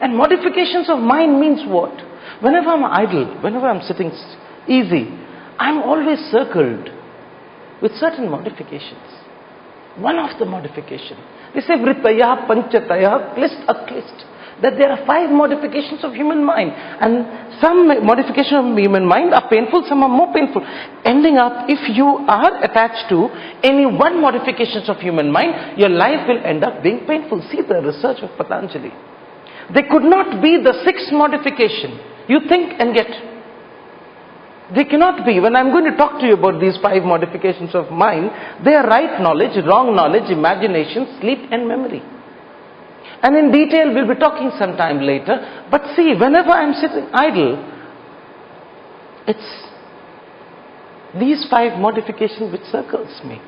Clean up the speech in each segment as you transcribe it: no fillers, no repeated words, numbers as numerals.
And modifications of mind means what? Whenever I'm idle, whenever I'm sitting easy, I'm always circled with certain modifications. One of the modifications, they say vritaya, panchataya, klist, aklist, that there are 5 modifications of human mind, and some modifications of human mind are painful, some are more painful. Ending up, if you are attached to any one modifications of human mind, your life will end up being painful. See the research of Patanjali. There could not be the 6th modification. You think and get. They cannot be. When I'm going to talk to you about these 5 modifications of mind, they are right knowledge, wrong knowledge, imagination, sleep and memory. And in detail we'll be talking sometime later. But see, whenever I'm sitting idle, it's these 5 modifications which circles me.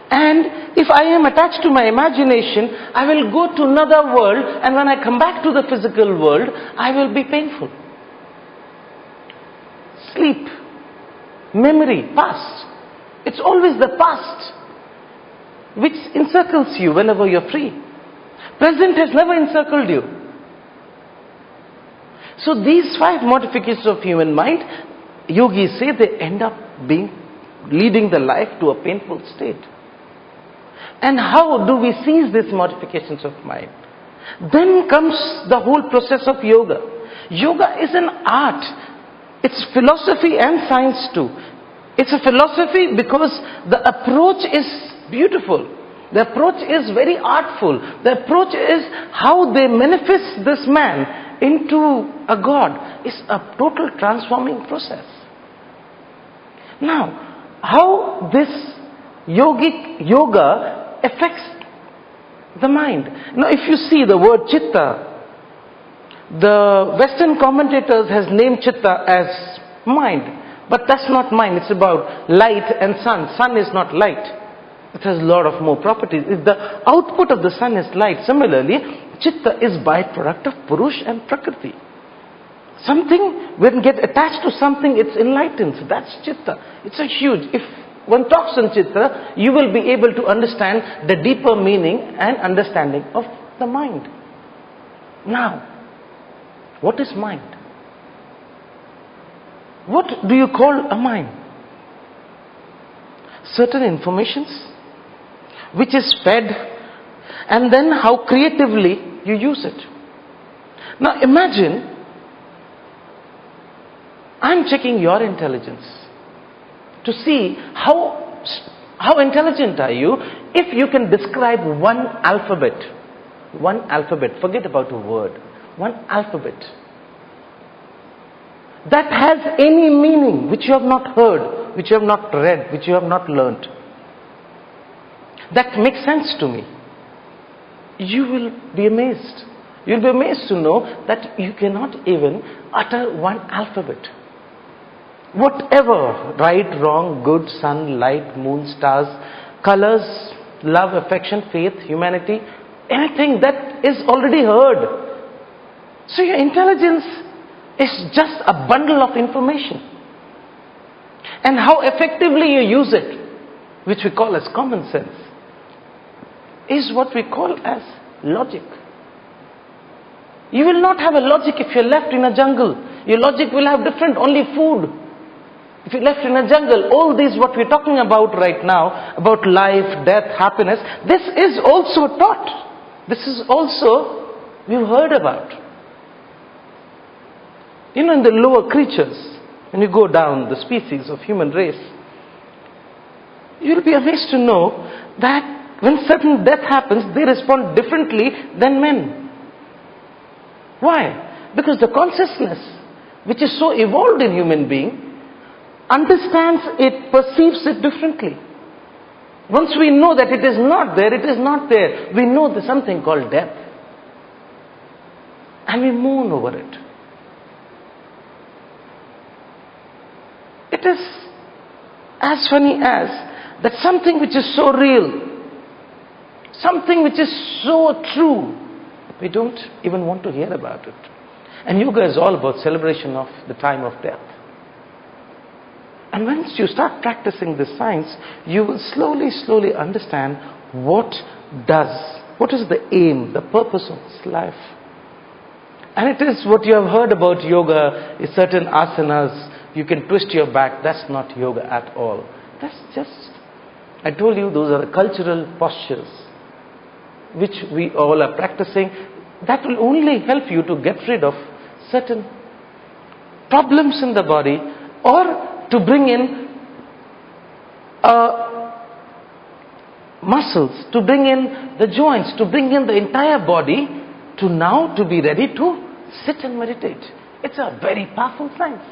And if I am attached to my imagination, I will go to another world, and when I come back to the physical world, I will be painful. Sleep, memory, past. It's always the past which encircles you whenever you're free. Present has never encircled you. So these 5 modifications of human mind, yogis say, they end up leading the life to a painful state. And how do we seize these modifications of mind? Then comes the whole process of yoga. Yoga is an art. It's philosophy and science too. It's a philosophy because the approach is beautiful. The approach is very artful. The approach is how they manifest this man into a god. It's a total transforming process. Now, how this yoga affects the mind. Now, if you see the word chitta, the Western commentators has named chitta as mind, but that's not mind. It's about light and sun. Sun is not light. It has a lot of more properties. The output of the sun is light. Similarly, chitta is byproduct of Purush and Prakriti. Something, when get attached to something, it's enlightened. So that's chitta. It's a huge, if one talks on chitta, you will be able to understand the deeper meaning and understanding of the mind. Now, what is mind? What do you call a mind? Certain informations which is fed, and then how creatively you use it. Now imagine, I'm checking your intelligence to see how intelligent are you if you can describe one alphabet, forget about a word, one alphabet that has any meaning which you have not heard, which you have not read, which you have not learnt. That makes sense to me. You will be amazed. You'll be amazed to know that you cannot even utter one alphabet. Whatever, right, wrong, good, sun, light, moon, stars, colors, love, affection, faith, humanity, anything that is already heard. So your intelligence is just a bundle of information. And how effectively you use it, which we call as common sense, is what we call as logic. You will not have a logic if you're left in a jungle. Your logic will have different, only food. If you're left in a jungle, all these what we're talking about right now, about life, death, happiness, this is also taught. This is also, we've heard about. You know, in the lower creatures, when you go down the species of human race, you'll be amazed to know that when certain death happens, they respond differently than men. Why? Because the consciousness, which is so evolved in human being, understands it, perceives it differently. Once we know that it is not there, it is not there. We know there's something called death. And we mourn over it. It is as funny as that something which is so real, something which is so true, we don't even want to hear about it. And yoga is all about celebration of the time of death. And once you start practicing this science, you will slowly understand what is the aim, the purpose of this life. And it is what you have heard about yoga, is certain asanas, you can twist your back. That's not yoga at all. That's just, I told you, those are the cultural postures which we all are practicing. That will only help you to get rid of certain problems in the body, or to bring in muscles, to bring in the joints, to bring in the entire body to now to be ready to sit and meditate. It's a very powerful science.